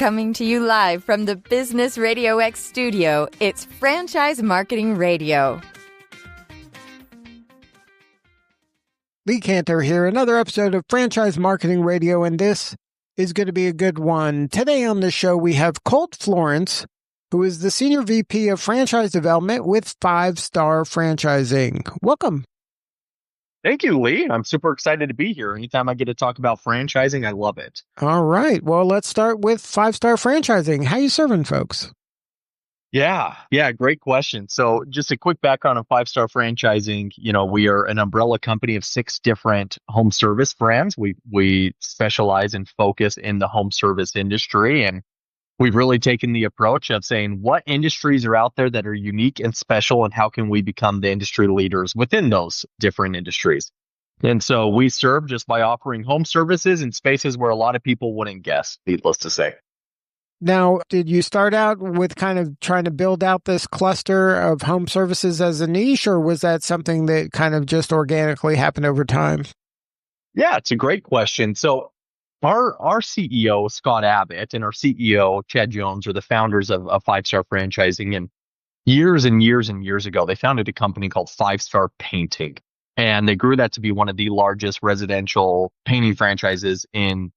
Coming to you live from the Business Radio X studio, it's Franchise Marketing Radio. Lee Kantor here, another episode of Franchise Marketing Radio, and this is going to be a good one. Today on the show, we have Colt Florence, who is the Senior VP of Franchise Development with 5 Star Franchising. Welcome. Thank you, Lee. I'm super excited to be here. Anytime I get to talk about franchising, I love it. All right. Well, let's start with 5 Star Franchising. How you serving folks? Yeah, great question. So just a quick background on 5 Star Franchising. We are an umbrella company of 6 different home service brands. We specialize and focus in the home service industry, and we've really taken the approach of saying what industries are out there that are unique and special, and how can we become the industry leaders within those different industries. And so we serve just by offering home services in spaces where a lot of people wouldn't guess, needless to say. Now, did you start out with kind of trying to build out this cluster of home services as a niche, or was that something that kind of just organically happened over time? Yeah, it's a great question. So Our CEO, Scott Abbott, and our CEO, Chad Jones, are the founders of 5 Star Franchising. And years and years ago, they founded a company called 5 Star Painting. And they grew that to be one of the largest residential painting franchises in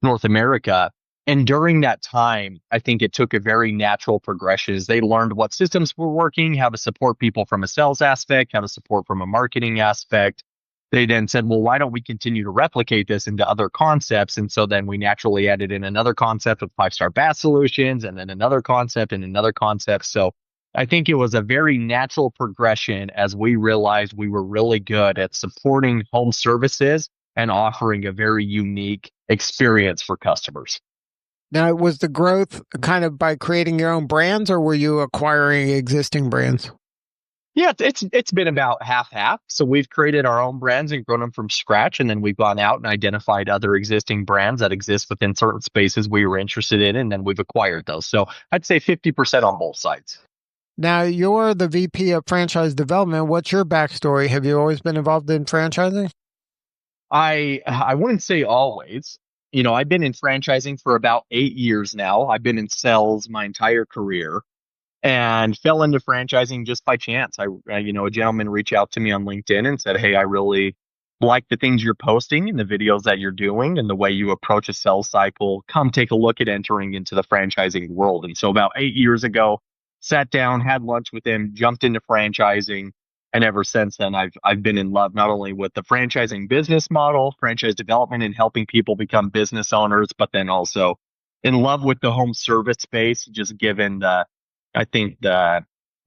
North America. And during that time, I think it took a very natural progression as they learned what systems were working, how to support people from a sales aspect, how to support from a marketing aspect. They then said, well, why don't we continue to replicate this into other concepts? And so then we naturally added in another concept of 5 Star Bath Solutions, and then another concept and another concept. So I think it was a very natural progression as we realized we were really good at supporting home services and offering a very unique experience for customers. Now, was the growth kind of by creating your own brands, or were you acquiring existing brands? Yeah, it's been about half. So we've created our own brands and grown them from scratch. And then we've gone out and identified other existing brands that exist within certain spaces we were interested in. And then we've acquired those. So I'd say 50% on both sides. Now, you're the VP of Franchise Development. What's your backstory? Have you always been involved in franchising? I wouldn't say always. I've been in franchising for about 8 years now. I've been in sales my entire career. And fell into franchising just by chance. A gentleman reached out to me on LinkedIn and said, hey, I really like the things you're posting and the videos that you're doing and the way you approach a sales cycle. Come take a look at entering into the franchising world. And so about 8 years ago, sat down, had lunch with him, jumped into franchising. And ever since then, I've been in love not only with the franchising business model, franchise development, and helping people become business owners, but then also in love with the home service space, just given the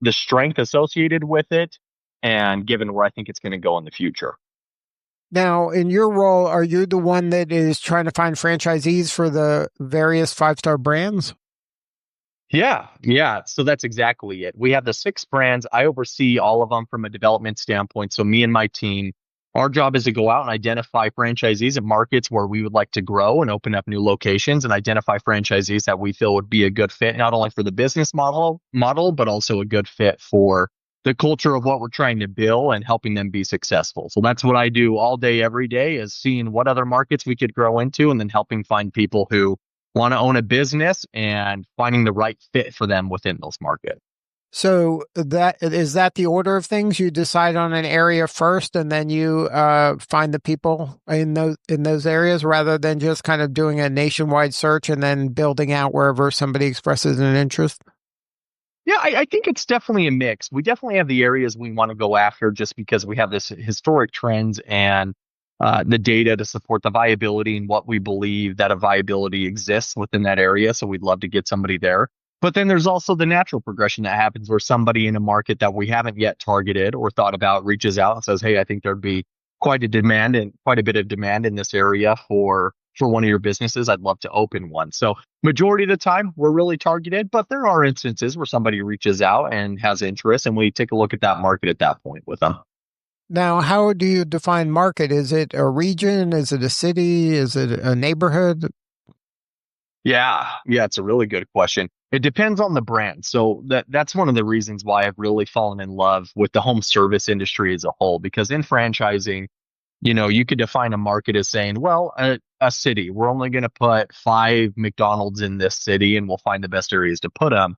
strength associated with it, and given where I think it's going to go in the future. Now, in your role, are you the one that is trying to find franchisees for the various 5 Star brands? Yeah. So that's exactly it. We have the 6 brands. I oversee all of them from a development standpoint. So me and my team, our job is to go out and identify franchisees in markets where we would like to grow and open up new locations, and identify franchisees that we feel would be a good fit, not only for the business model, but also a good fit for the culture of what we're trying to build and helping them be successful. So that's what I do all day, every day, is seeing what other markets we could grow into, and then helping find people who want to own a business and finding the right fit for them within those markets. So is that the order of things? You decide on an area first, and then you find the people in those areas, rather than just kind of doing a nationwide search and then building out wherever somebody expresses an interest? Yeah, I think it's definitely a mix. We definitely have the areas we want to go after just because we have this historic trends and the data to support the viability and what we believe that a viability exists within that area. So we'd love to get somebody there. But then there's also the natural progression that happens where somebody in a market that we haven't yet targeted or thought about reaches out and says, hey, I think there'd be quite a bit of demand in this area for one of your businesses. I'd love to open one. So majority of the time we're really targeted, but there are instances where somebody reaches out and has interest, and we take a look at that market at that point with them. Now, how do you define market? Is it a region? Is it a city? Is it a neighborhood? Yeah, it's a really good question. It depends on the brand. So that's one of the reasons why I've really fallen in love with the home service industry as a whole, because in franchising, you could define a market as saying, well, a city. We're only going to put 5 McDonald's in this city and we'll find the best areas to put them.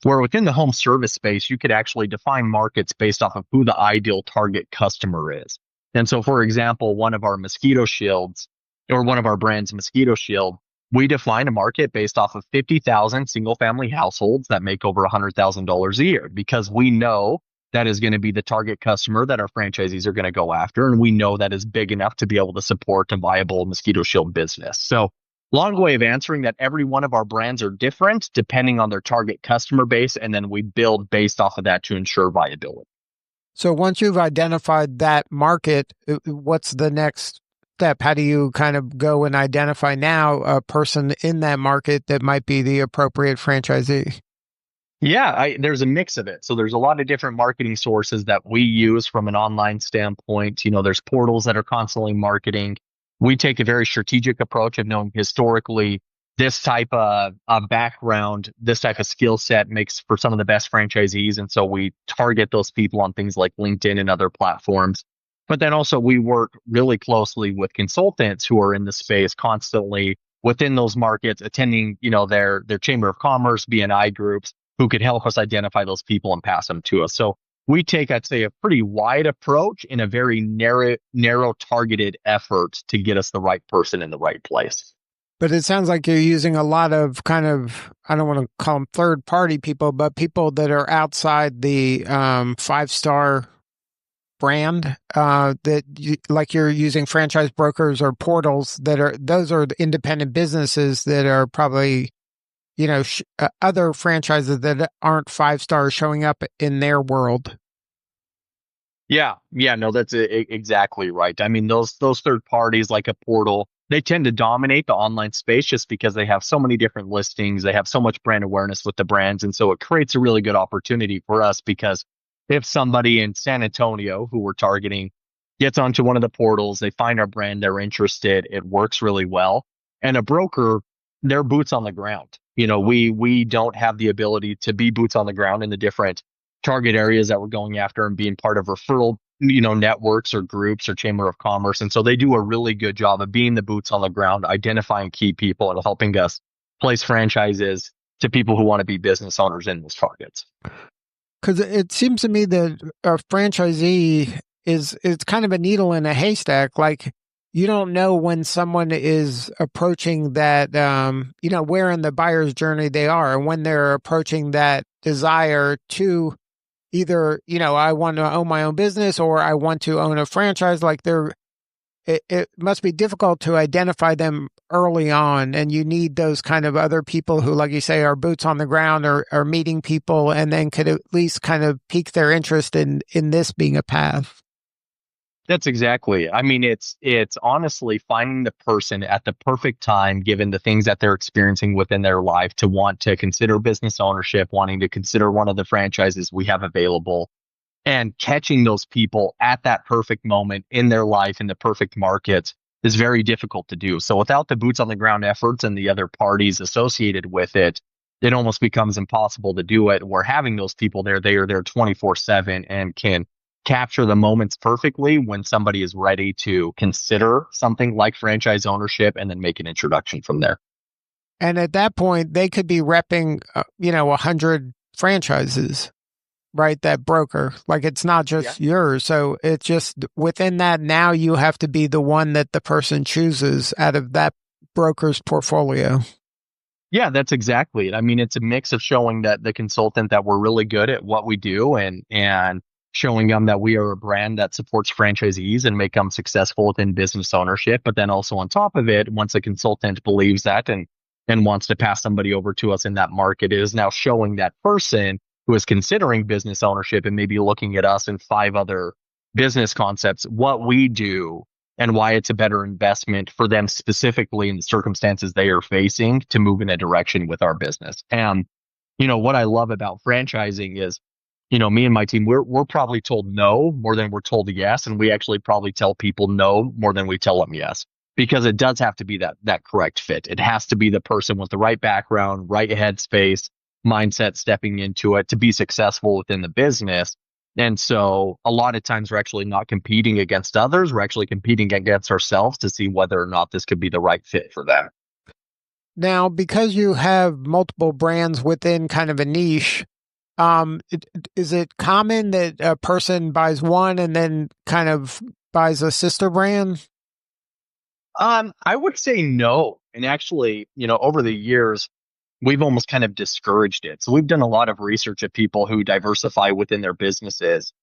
Where within the home service space, you could actually define markets based off of who the ideal target customer is. And so, for example, one of our mosquito shields or one of our brands mosquito shield, we define a market based off of 50,000 single family households that make over $100,000 a year, because we know that is going to be the target customer that our franchisees are going to go after. And we know that is big enough to be able to support a viable mosquito shield business. So long way of answering that every one of our brands are different depending on their target customer base. And then we build based off of that to ensure viability. So once you've identified that market, what's the next step? How do you kind of go and identify now a person in that market that might be the appropriate franchisee? Yeah, there's a mix of it. So there's a lot of different marketing sources that we use from an online standpoint. There's portals that are constantly marketing. We take a very strategic approach of knowing historically this type of background, this type of skill set makes for some of the best franchisees. And so we target those people on things like LinkedIn and other platforms. But then also we work really closely with consultants who are in the space constantly within those markets, attending, their Chamber of Commerce, BNI groups, who could help us identify those people and pass them to us. So we take, I'd say, a pretty wide approach in a very narrow targeted effort to get us the right person in the right place. But it sounds like you're using a lot of kind of, I don't want to call them third party people, but people that are outside the 5-star brand, like you're using franchise brokers or portals those are the independent businesses that are probably, other franchises that aren't 5-star showing up in their world. Yeah, no, that's exactly right. I mean, those third parties like a portal, they tend to dominate the online space just because they have so many different listings. They have so much brand awareness with the brands. And so it creates a really good opportunity for us, because if somebody in San Antonio who we're targeting gets onto one of the portals, they find our brand, they're interested, it works really well. And a broker, they're boots on the ground. We don't have the ability to be boots on the ground in the different target areas that we're going after and being part of referral, networks or groups or Chamber of Commerce. And so they do a really good job of being the boots on the ground, identifying key people and helping us place franchises to people who want to be business owners in those targets. Because it seems to me that a franchisee is kind of a needle in a haystack. Like, you don't know when someone is approaching that, where in the buyer's journey they are, and when they're approaching that desire to either, I want to own my own business or I want to own a franchise. Like, it must be difficult to identify them early on, and you need those kind of other people who, like you say, are boots on the ground or are meeting people, and then could at least kind of pique their interest in this being a path. That's exactly. I mean, it's honestly finding the person at the perfect time, given the things that they're experiencing within their life, to want to consider business ownership, wanting to consider one of the franchises we have available, and catching those people at that perfect moment in their life in the perfect market is very difficult to do. So without the boots on the ground efforts and the other parties associated with it, it almost becomes impossible to do it. We're having those people there. They are there 24/7 and can capture the moments perfectly when somebody is ready to consider something like franchise ownership and then make an introduction from there. And at that point, they could be repping, 100 franchises, right? That broker, like, it's not just yours. So it's just within that, now you have to be the one that the person chooses out of that broker's portfolio. Yeah, that's exactly it. I mean, it's a mix of showing that the consultant that we're really good at what we do and showing them that we are a brand that supports franchisees and make them successful within business ownership. But then also on top of it, once a consultant believes that and wants to pass somebody over to us in that market, it is now showing that person who is considering business ownership and maybe looking at us and 5 other business concepts, what we do and why it's a better investment for them specifically in the circumstances they are facing to move in a direction with our business. And, what I love about franchising is, me and my team, we're probably told no more than we're told yes. And we actually probably tell people no more than we tell them yes, because it does have to be that correct fit. It has to be the person with the right background, right headspace, mindset stepping into it to be successful within the business. And so a lot of times we're actually not competing against others. We're actually competing against ourselves to see whether or not this could be the right fit for them. Now, because you have multiple brands within kind of a niche, is it common that a person buys one and then kind of buys a sister brand? I would say no. And actually, over the years, we've almost kind of discouraged it. So we've done a lot of research of people who diversify within their businesses.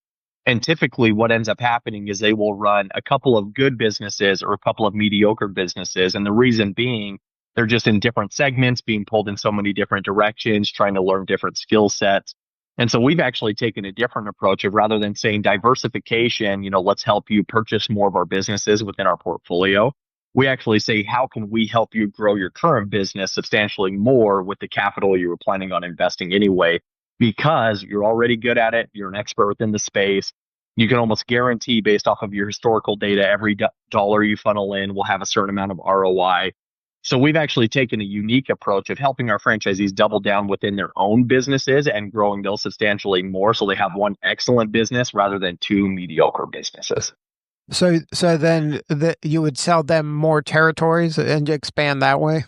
And typically what ends up happening is they will run a couple of good businesses or a couple of mediocre businesses. And the reason being, they're just in different segments, being pulled in so many different directions, trying to learn different skill sets. And so we've actually taken a different approach of rather than saying diversification, let's help you purchase more of our businesses within our portfolio. We actually say, how can we help you grow your current business substantially more with the capital you were planning on investing anyway? Because you're already good at it. You're an expert within the space. You can almost guarantee based off of your historical data, every dollar you funnel in will have a certain amount of ROI. So we've actually taken a unique approach of helping our franchisees double down within their own businesses and growing those substantially more. So they have one excellent business rather than two mediocre businesses. So then you would sell them more territories and expand that way?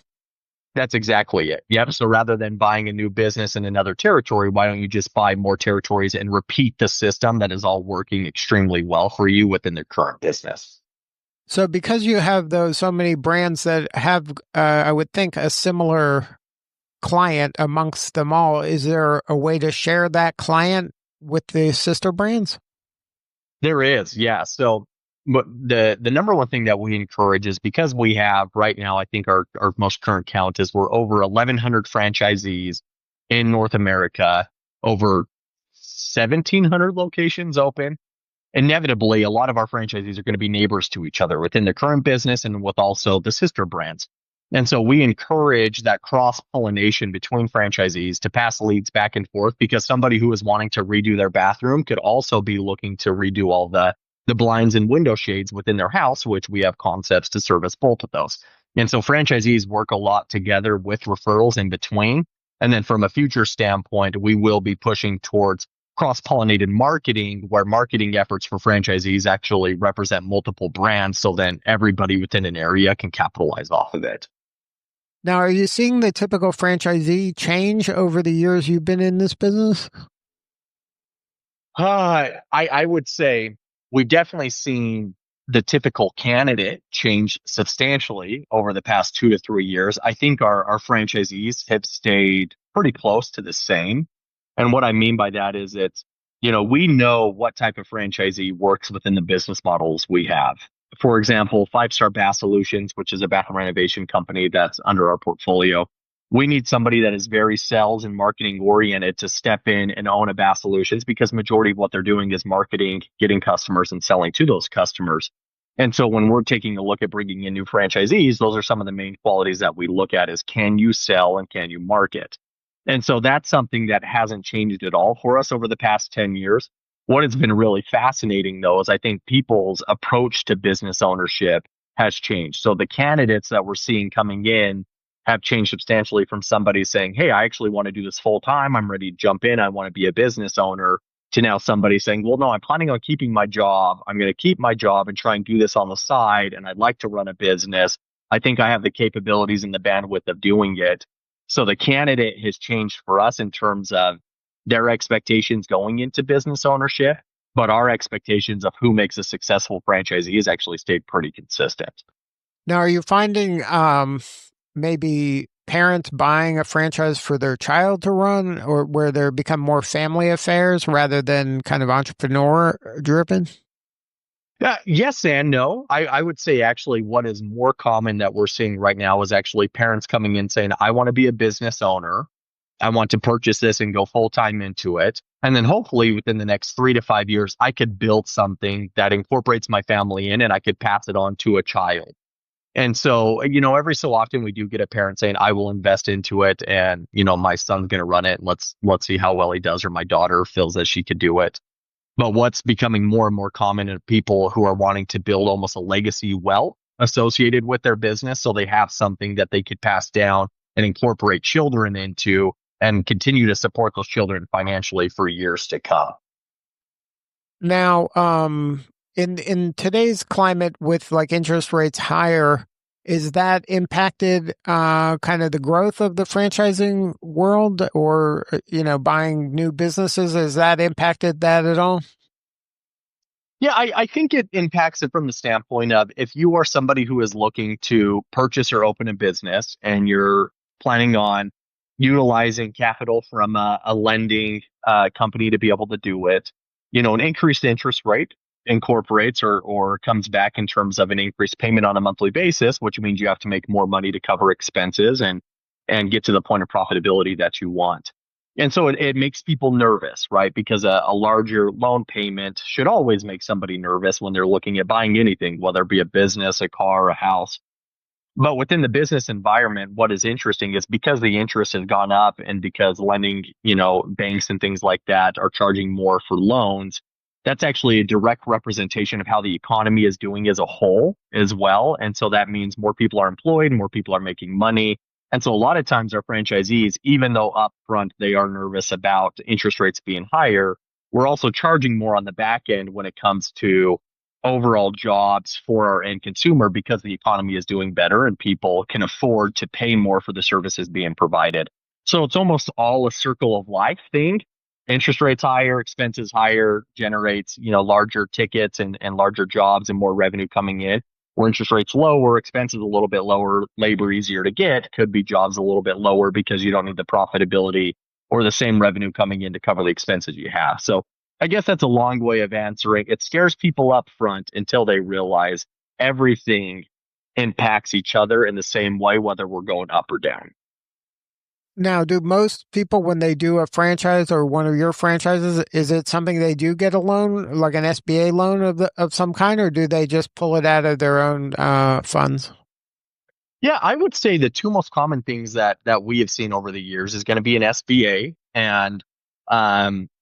That's exactly it. Yep. So rather than buying a new business in another territory, why don't you just buy more territories and repeat the system that is all working extremely well for you within the current business? So because you have so many brands that have, I would think, a similar client amongst them all, is there a way to share that client with the sister brands? There is, yeah. So but the number one thing that we encourage is because we have right now, I think our most current count is we're over 1,100 franchisees in North America, over 1,700 locations open. Inevitably, a lot of our franchisees are going to be neighbors to each other within their current business and with also the sister brands. And so we encourage that cross pollination between franchisees to pass leads back and forth because somebody who is wanting to redo their bathroom could also be looking to redo all the blinds and window shades within their house, which we have concepts to service both of those. And so franchisees work a lot together with referrals in between. And then from a future standpoint, we will be pushing towards cross-pollinated marketing, where marketing efforts for franchisees actually represent multiple brands. So then everybody within an area can capitalize off of it. Now, are you seeing the typical franchisee change over the years you've been in this business? I would say we've definitely seen the typical candidate change substantially over the past 2 to 3 years. I think our franchisees have stayed pretty close to the same. And what I mean by that is we know what type of franchisee works within the business models we have. For example, Five Star Bath Solutions, which is a bathroom renovation company that's under our portfolio. We need somebody that is very sales and marketing oriented to step in and own a Bath Solutions because majority of what they're doing is marketing, getting customers and selling to those customers. And so when we're taking a look at bringing in new franchisees, those are some of the main qualities that we look at is can you sell and can you market? And so that's something that hasn't changed at all for us over the past 10 years. What has been really fascinating, though, is I think people's approach to business ownership has changed. So the candidates that we're seeing coming in have changed substantially from somebody saying, hey, I actually want to do this full time. I'm ready to jump in. I want to be a business owner, to now somebody saying, well, no, I'm planning on keeping my job. I'm going to keep my job and try and do this on the side. And I'd like to run a business. I think I have the capabilities and the bandwidth of doing it. So the candidate has changed for us in terms of their expectations going into business ownership, but our expectations of who makes a successful franchisee has actually stayed pretty consistent. Now, are you finding maybe parents buying a franchise for their child to run, or where they become more family affairs rather than kind of entrepreneur driven? Yes and no. I would say actually what is more common that we're seeing right now is actually parents coming in saying, I want to be a business owner. I want to purchase this and go full time into it. And then hopefully within the next 3 to 5 years, I could build something that incorporates my family in and I could pass it on to a child. And so, every so often we do get a parent saying, I will invest into it and, my son's going to run it. And let's see how well he does, or my daughter feels that she could do it. But what's becoming more and more common are people who are wanting to build almost a legacy wealth associated with their business. So they have something that they could pass down and incorporate children into and continue to support those children financially for years to come. Now, in today's climate with like interest rates higher, is that impacted kind of the growth of the franchising world, or buying new businesses? Has that impacted that at all? Yeah, I think it impacts it from the standpoint of if you are somebody who is looking to purchase or open a business and you're planning on utilizing capital from a lending company to be able to do it, an increased interest rate incorporates or comes back in terms of an increased payment on a monthly basis, which means you have to make more money to cover expenses and get to the point of profitability that you want. And so it makes people nervous, right? Because a larger loan payment should always make somebody nervous when they're looking at buying anything, whether it be a business, a car, a house. But within the business environment, what is interesting is because the interest has gone up and because lending, banks and things like that are charging more for loans, that's actually a direct representation of how the economy is doing as a whole as well. And so that means more people are employed, more people are making money. And so a lot of times our franchisees, even though upfront they are nervous about interest rates being higher, we're also charging more on the back end when it comes to overall jobs for our end consumer because the economy is doing better and people can afford to pay more for the services being provided. So it's almost all a circle of life thing. Interest rates higher, expenses higher generates, larger tickets and larger jobs and more revenue coming in. Where interest rates lower, expenses a little bit lower, labor easier to get, could be jobs a little bit lower because you don't need the profitability or the same revenue coming in to cover the expenses you have. So I guess that's a long way of answering. It scares people up front until they realize everything impacts each other in the same way, whether we're going up or down. Now, do most people, when they do a franchise or one of your franchises, is it something they do get a loan, like an SBA loan of some kind, or do they just pull it out of their own funds? Yeah, I would say the two most common things that we have seen over the years is going to be an SBA, and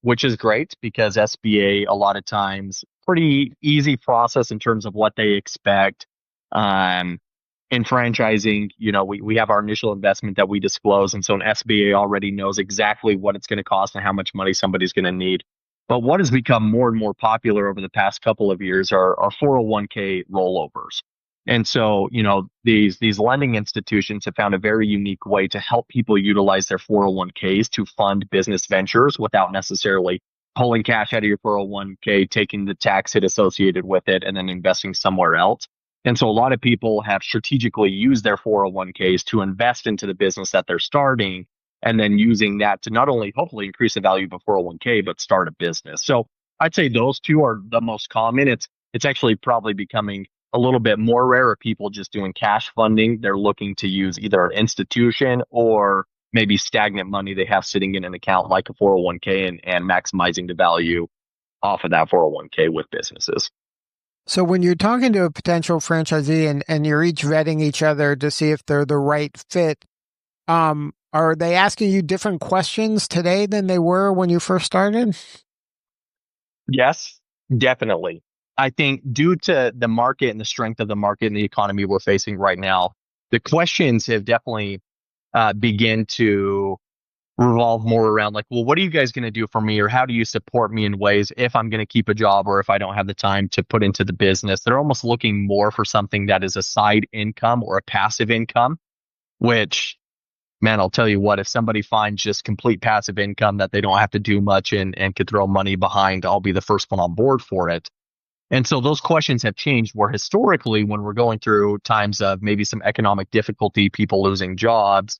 which is great because SBA a lot of times pretty easy process in terms of what they expect. Um, in franchising, we have our initial investment that we disclose, and so an SBA already knows exactly what it's going to cost and how much money somebody's going to need. But what has become more and more popular over the past couple of years are 401k rollovers. And so, these lending institutions have found a very unique way to help people utilize their 401ks to fund business ventures without necessarily pulling cash out of your 401k, taking the tax hit associated with it, and then investing somewhere else. And so a lot of people have strategically used their 401ks to invest into the business that they're starting, and then using that to not only hopefully increase the value of a 401k, but start a business. So I'd say those two are the most common. It's actually probably becoming a little bit more rare of people just doing cash funding. They're looking to use either an institution or maybe stagnant money they have sitting in an account like a 401k and maximizing the value off of that 401k with businesses. So when you're talking to a potential franchisee and you're each vetting each other to see if they're the right fit, are they asking you different questions today than they were when you first started? Yes, definitely. I think due to the market and the strength of the market and the economy we're facing right now, the questions have definitely begin to revolve more around like, well, what are you guys going to do for me? Or how do you support me in ways if I'm going to keep a job or if I don't have the time to put into the business? They're almost looking more for something that is a side income or a passive income, which, man, I'll tell you what, if somebody finds just complete passive income that they don't have to do much and could throw money behind, I'll be the first one on board for it. And so those questions have changed where historically, when we're going through times of maybe some economic difficulty, people losing jobs,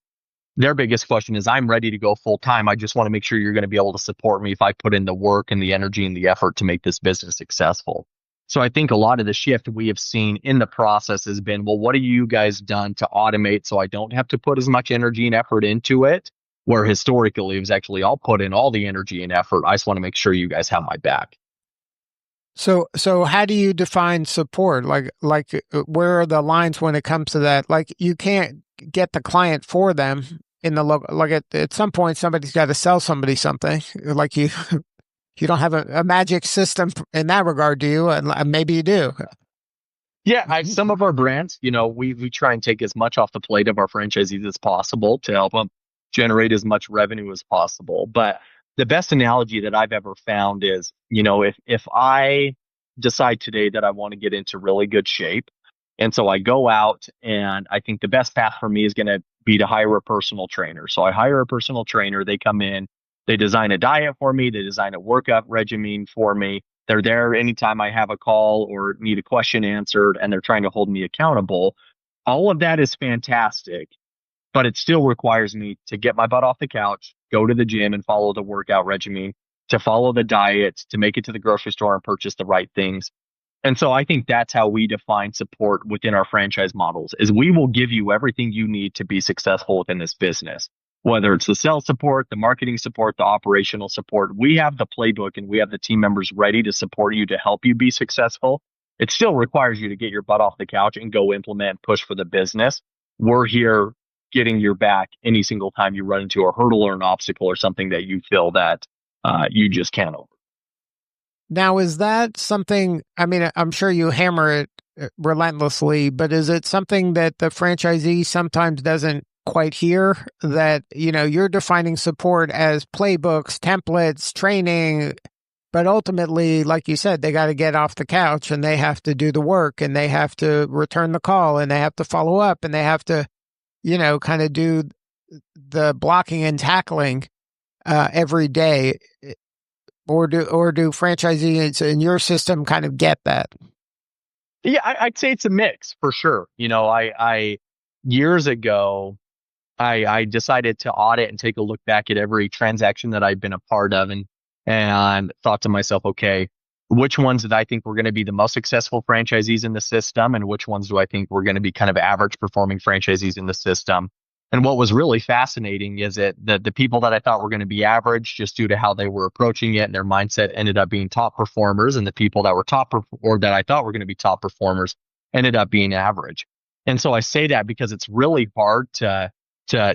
their biggest question is, I'm ready to go full time. I just want to make sure you're going to be able to support me if I put in the work and the energy and the effort to make this business successful. So I think a lot of the shift we have seen in the process has been, well, what have you guys done to automate so I don't have to put as much energy and effort into it? Where historically it was actually, I'll put in all the energy and effort. I just want to make sure you guys have my back. So how do you define support? Where are the lines when it comes to that? Like, you can't get the client for them in the local. Like at some point, somebody's got to sell somebody something. Like you don't have a magic system in that regard, do you? And maybe you do. Yeah, some of our brands, we try and take as much off the plate of our franchisees as possible to help them generate as much revenue as possible. But the best analogy that I've ever found is, if I decide today that I want to get into really good shape, and so I go out and I think the best path for me is going to be to hire a personal trainer. So I hire a personal trainer, they come in, they design a diet for me, they design a workout regimen for me. They're there anytime I have a call or need a question answered, and they're trying to hold me accountable. All of that is fantastic, but it still requires me to get my butt off the couch, go to the gym and follow the workout regimen, to follow the diet, to make it to the grocery store and purchase the right things. And so I think that's how we define support within our franchise models is we will give you everything you need to be successful within this business, whether it's the sales support, the marketing support, the operational support. We have the playbook and we have the team members ready to support you to help you be successful. It still requires you to get your butt off the couch and go implement and push for the business. We're here getting your back any single time you run into a hurdle or an obstacle or something that you feel that you just can't over. Now, is that something, I mean, I'm sure you hammer it relentlessly, but is it something that the franchisee sometimes doesn't quite hear, that, you're defining support as playbooks, templates, training, but ultimately, like you said, they got to get off the couch and they have to do the work and they have to return the call and they have to follow up and they have to, kind of do the blocking and tackling every day. Or do franchisees in your system kind of get that? Yeah, I'd say it's a mix for sure. I years ago, I decided to audit and take a look back at every transaction that I've been a part of, and thought to myself, okay, which ones did I think were going to be the most successful franchisees in the system, and which ones do I think were going to be kind of average performing franchisees in the system? And what was really fascinating is that the people that I thought were going to be average just due to how they were approaching it and their mindset ended up being top performers, and the people that were or that I thought were going to be top performers ended up being average. And so I say that because it's really hard to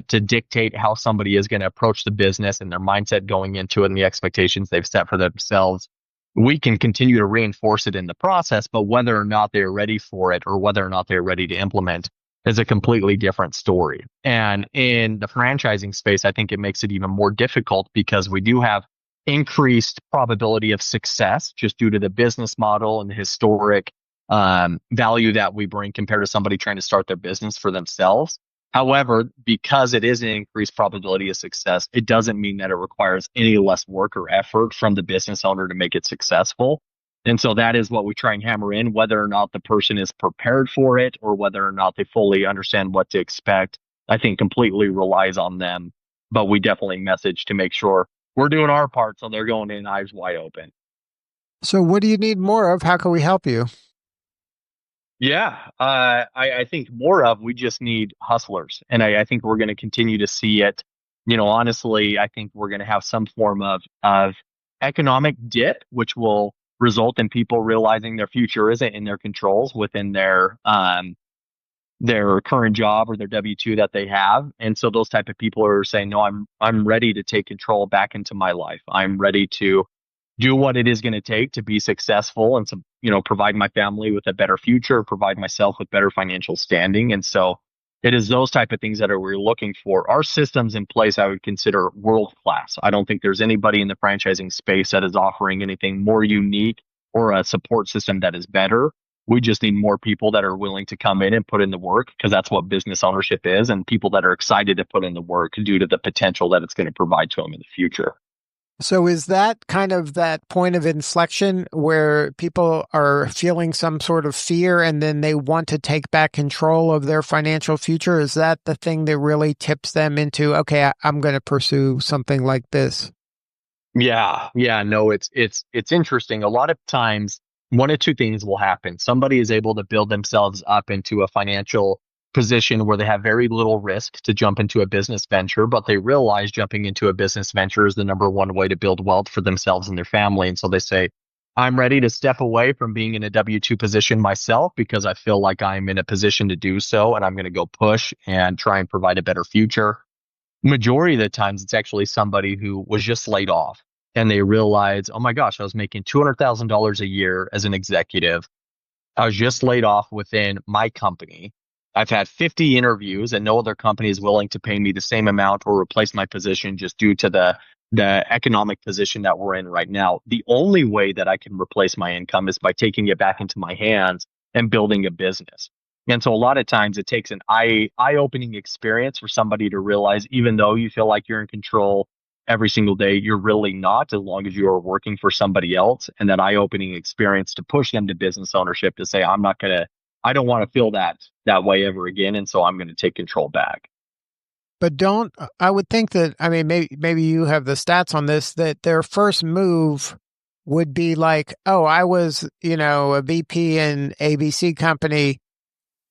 dictate how somebody is going to approach the business and their mindset going into it and the expectations they've set for themselves. We can continue to reinforce it in the process, but whether or not they're ready for it or whether or not they're ready to implement is a completely different story. And in the franchising space, I think it makes it even more difficult because we do have increased probability of success just due to the business model and the historic value that we bring compared to somebody trying to start their business for themselves. However, because it is an increased probability of success, it doesn't mean that it requires any less work or effort from the business owner to make it successful. And so that is what we try and hammer in, whether or not the person is prepared for it or whether or not they fully understand what to expect. I think completely relies on them, but we definitely message to make sure we're doing our part so they're going in eyes wide open. So what do you need more of? How can we help you? Yeah, I think more of, we just need hustlers. And I think we're going to continue to see it. Honestly, I think we're going to have some form of economic dip, which will result in people realizing their future isn't in their controls within their current job or their W-2 that they have. And so those type of people are saying, no, I'm ready to take control back into my life. I'm ready to do what it is going to take to be successful and to, provide my family with a better future, provide myself with better financial standing. And so it is those type of things that we're looking for. Our systems in place, I would consider world class. I don't think there's anybody in the franchising space that is offering anything more unique or a support system that is better. We just need more people that are willing to come in and put in the work, because that's what business ownership is, and people that are excited to put in the work due to the potential that it's going to provide to them in the future. So is that kind of that point of inflection where people are feeling some sort of fear and then they want to take back control of their financial future? Is that the thing that really tips them into, okay, I'm going to pursue something like this? Yeah. No, it's interesting. A lot of times, one of two things will happen. Somebody is able to build themselves up into a financial position where they have very little risk to jump into a business venture, but they realize jumping into a business venture is the number one way to build wealth for themselves and their family. And so they say, I'm ready to step away from being in a W-2 position myself because I feel like I'm in a position to do so, and I'm going to go push and try and provide a better future. Majority of the times, it's actually somebody who was just laid off and they realize, oh my gosh, I was making $200,000 a year as an executive. I was just laid off within my company. I've had 50 interviews and no other company is willing to pay me the same amount or replace my position just due to the economic position that we're in right now, the only way that I can replace my income is by taking it back into my hands and building a business. And so a lot of times it takes an eye-opening experience for somebody to realize, even though you feel like you're in control every single day, you're really not, as long as you are working for somebody else. And that eye-opening experience to push them to business ownership, to say, I don't want to feel that way ever again. And so I'm going to take control back. But I would think that, I mean, maybe you have the stats on this, that their first move would be like, oh, I was, a VP in ABC company.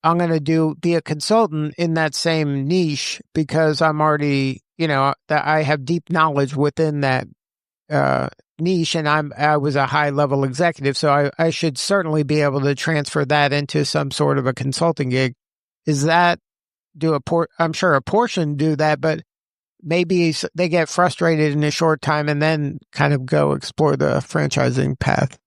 I'm going to be a consultant in that same niche because I'm already, that I have deep knowledge within that niche, and I was a high level executive, so I should certainly be able to transfer that into some sort of a consulting gig. Is that I'm sure a portion do that, but maybe they get frustrated in a short time and then kind of go explore the franchising path.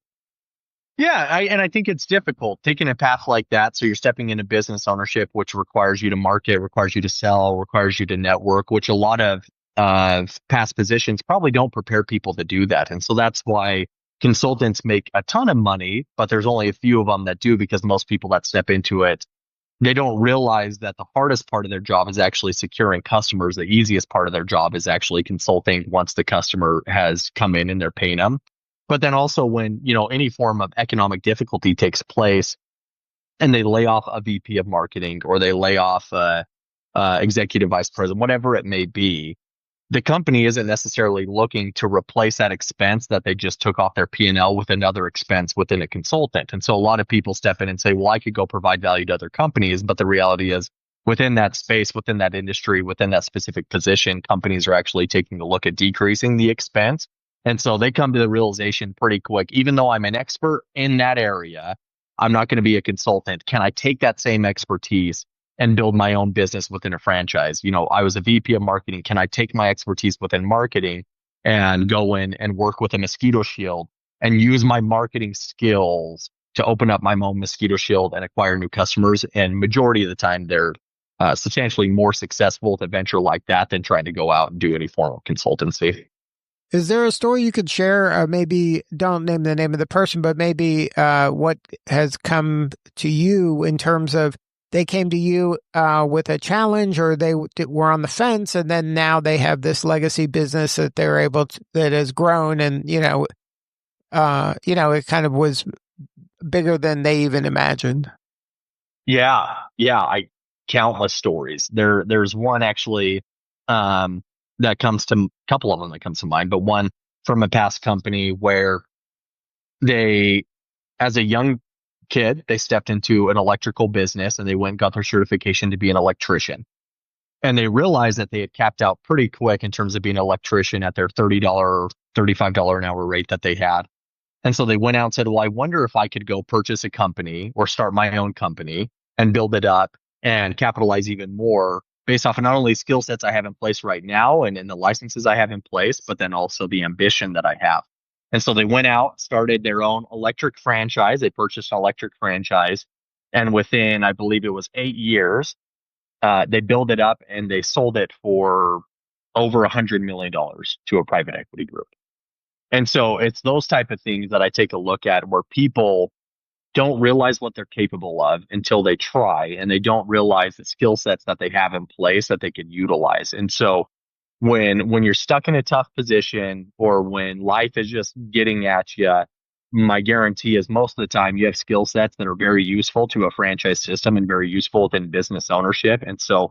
Yeah, I think it's difficult taking a path like that. So you're stepping into business ownership, which requires you to market, requires you to sell, requires you to network, which a lot of past positions probably don't prepare people to do that. And so that's why consultants make a ton of money, but there's only a few of them that do, because most people that step into it, they don't realize that the hardest part of their job is actually securing customers. The easiest part of their job is actually consulting once the customer has come in and they're paying them. But then also when, any form of economic difficulty takes place and they lay off a VP of marketing, or they lay off a executive vice president, whatever it may be, the company isn't necessarily looking to replace that expense that they just took off their P&L with another expense within a consultant. And so a lot of people step in and say, well, I could go provide value to other companies. But the reality is, within that space, within that industry, within that specific position, companies are actually taking a look at decreasing the expense. And so they come to the realization pretty quick, even though I'm an expert in that area, I'm not going to be a consultant. Can I take that same expertise and build my own business within a franchise? I was a VP of marketing. Can I take my expertise within marketing and go in and work with a mosquito shield and use my marketing skills to open up my own mosquito shield and acquire new customers? And majority of the time, they're substantially more successful with a venture like that than trying to go out and do any form of consultancy. Is there a story you could share? Maybe don't name the name of the person, but maybe what has come to you in terms of they came to you with a challenge, or they were on the fence, and then now they have this legacy business that they're able to, that has grown, and it kind of was bigger than they even imagined. Yeah, countless stories. There's one actually that comes to, a couple of them that comes to mind, but one from a past company where they, as a young kid, they stepped into an electrical business and they went and got their certification to be an electrician. And they realized that they had capped out pretty quick in terms of being an electrician at their $30, $35 an hour rate that they had. And so they went out and said, well, I wonder if I could go purchase a company or start my own company and build it up and capitalize even more based off of not only skill sets I have in place right now and in the licenses I have in place, but then also the ambition that I have. And so they went out, started their own electric franchise. They purchased an electric franchise. And within, I believe it was 8 years, they built it up and they sold it for over $100 million to a private equity group. And so it's those type of things that I take a look at, where people don't realize what they're capable of until they try, and they don't realize the skill sets that they have in place that they can utilize. And so when you're stuck in a tough position, or when life is just getting at you, my guarantee is most of the time you have skill sets that are very useful to a franchise system and very useful within business ownership. And so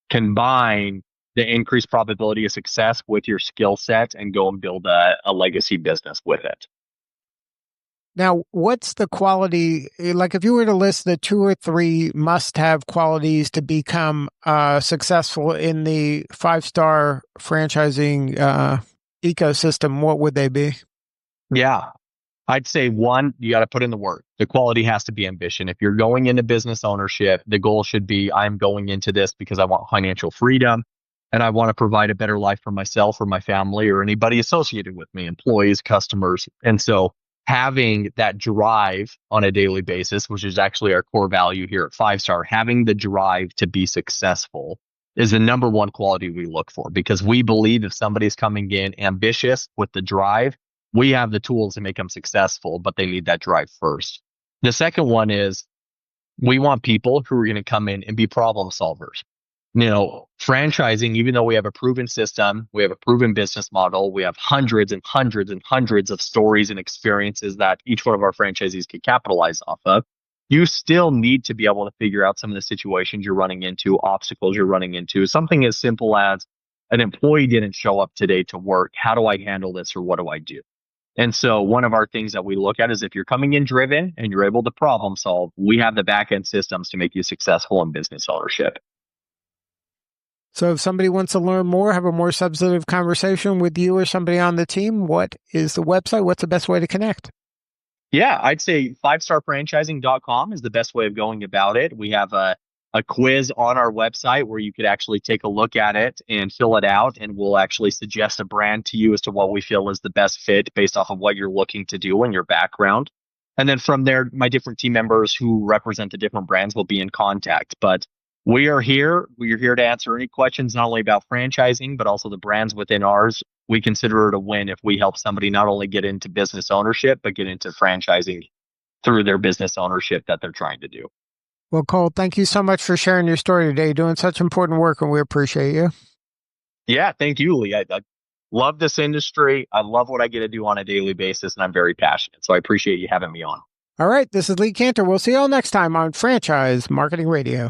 combine the increased probability of success with your skill sets and go and build a legacy business with it. Now, what's the quality, like if you were to list the 2 or 3 must-have qualities to become successful in the 5-star franchising ecosystem, what would they be? Yeah, I'd say 1, you got to put in the work. The quality has to be ambition. If you're going into business ownership, the goal should be, I'm going into this because I want financial freedom and I want to provide a better life for myself or my family or anybody associated with me, employees, customers. And so having that drive on a daily basis, which is actually our core value here at 5-Star, having the drive to be successful is the number one quality we look for, because we believe if somebody's coming in ambitious with the drive, we have the tools to make them successful, but they need that drive first. The second one is we want people who are going to come in and be problem solvers. Franchising, even though we have a proven system, we have a proven business model, we have hundreds and hundreds and hundreds of stories and experiences that each one of our franchisees can capitalize off of. You still need to be able to figure out some of the situations you're running into, obstacles you're running into. Something as simple as an employee didn't show up today to work. How do I handle this, or what do I do? And so one of our things that we look at is if you're coming in driven and you're able to problem solve, we have the back end systems to make you successful in business ownership. So if somebody wants to learn more, have a more substantive conversation with you or somebody on the team, what is the website? What's the best way to connect? Yeah, I'd say 5starfranchising.com is the best way of going about it. We have a quiz on our website where you could actually take a look at it and fill it out, and we'll actually suggest a brand to you as to what we feel is the best fit based off of what you're looking to do and your background. And then from there, my different team members who represent the different brands will be in contact. But we are here. We are here to answer any questions, not only about franchising, but also the brands within ours. We consider it a win if we help somebody not only get into business ownership, but get into franchising through their business ownership that they're trying to do. Well, Colt, thank you so much for sharing your story today. You're doing such important work, and we appreciate you. Yeah, thank you, Lee. I love this industry. I love what I get to do on a daily basis, and I'm very passionate. So I appreciate you having me on. All right, this is Lee Kantor. We'll see you all next time on Franchise Marketing Radio.